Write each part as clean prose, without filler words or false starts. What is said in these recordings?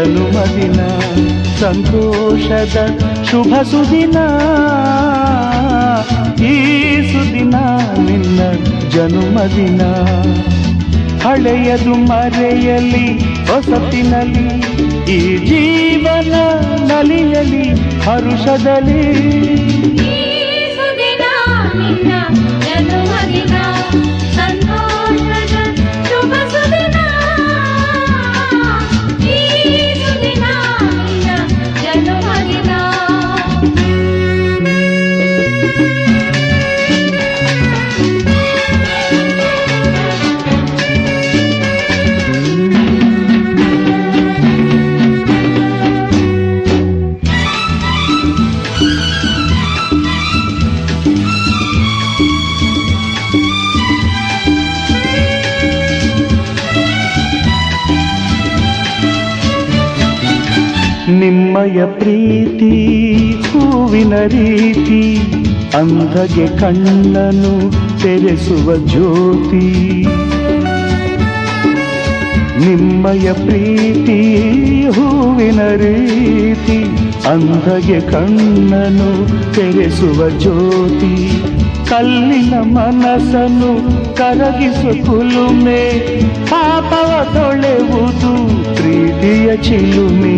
ಜನುಮದಿನ ಸಂತೋಷದ ಶುಭ ಸುದಿನ ಈ ಸುದಿನ ನಿನ್ನ ಜನುಮದಿನ ಹಳೆಯದು ಮರೆಯಲಿ ಹೊಸತಿನಲ್ಲಿ ಈ ಜೀವನ ನಲಿಯಲಿ ಹರುಷದಲ್ಲಿ ನಿಮ್ಮಯ ಪ್ರೀತಿ ಹೂವಿನ ರೀತಿ ಅಂಧಗೆ ಕಣ್ಣನು ತೆರೆಸುವ ಜ್ಯೋತಿ ನಿಮ್ಮಯ ಪ್ರೀತಿ ಹೂವಿನ ರೀತಿ ಅಂಧಗೆ ಕಣ್ಣನು ತೆರೆಸುವ ಜ್ಯೋತಿ ಕಲ್ಲಿನ ಮನಸ್ಸನ್ನು ಕರಗಿಸು ಕುಲುಮೆ ಪಾಪವ ತೊಳೆವುದು ಪ್ರೀತಿಯ ಚಿಲುಮೆ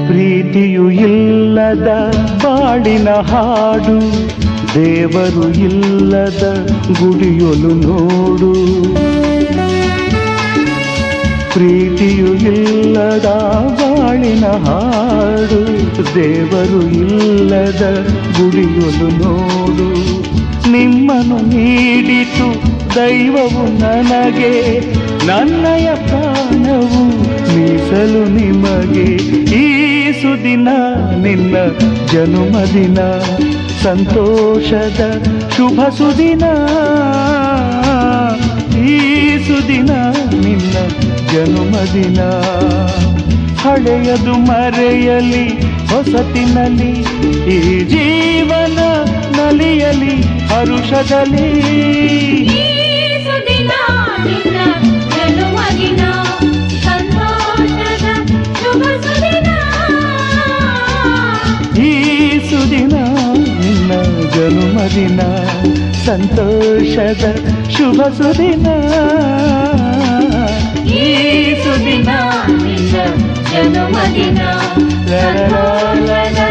ಪ್ರೀತಿಯು ಇಲ್ಲದ ಬಾಳಿನ ಹಾಡು ದೇವರು ಇಲ್ಲದ ಗುಡಿಯೊಲು ನೋಡು ಪ್ರೀತಿಯು ಇಲ್ಲದ ಬಾಳಿನ ಹಾಡು ದೇವರು ಇಲ್ಲದ ಗುಡಿಯೊಲು ನೋಡು ನಿಮ್ಮನ್ನು ನೀಡಿತು ದೈವವು ನನಗೆ ನನ್ನಯ ಪ್ರಾಣವು ಮೀಸಲು ನಿಮಗೆ ಈ ಸುದಿನ ನಿನ್ನ ಜನುಮದಿನ ಸಂತೋಷದ ಶುಭ ಸುದಿನ ಈ ಸುದಿನ ನಿನ್ನ ಜನುಮದಿನ ಹಳೆಯದು ಮರೆಯಲಿ ಹೊಸತಿನಲ್ಲಿ ಈ ಜೀವನ ನಲಿಯಲಿ ಹರುಷದಲ್ಲಿ ಈ ಸುದಿನ ನಿನ್ನ ಜನುಮದಿನ ಸಂತೋಷದ ಶುಭ ಸುದಿನ ಈ ಸುದಿನ ನಿನ್ನ ಜನುಮದಿನ ಲ ಲ ಲ ಲ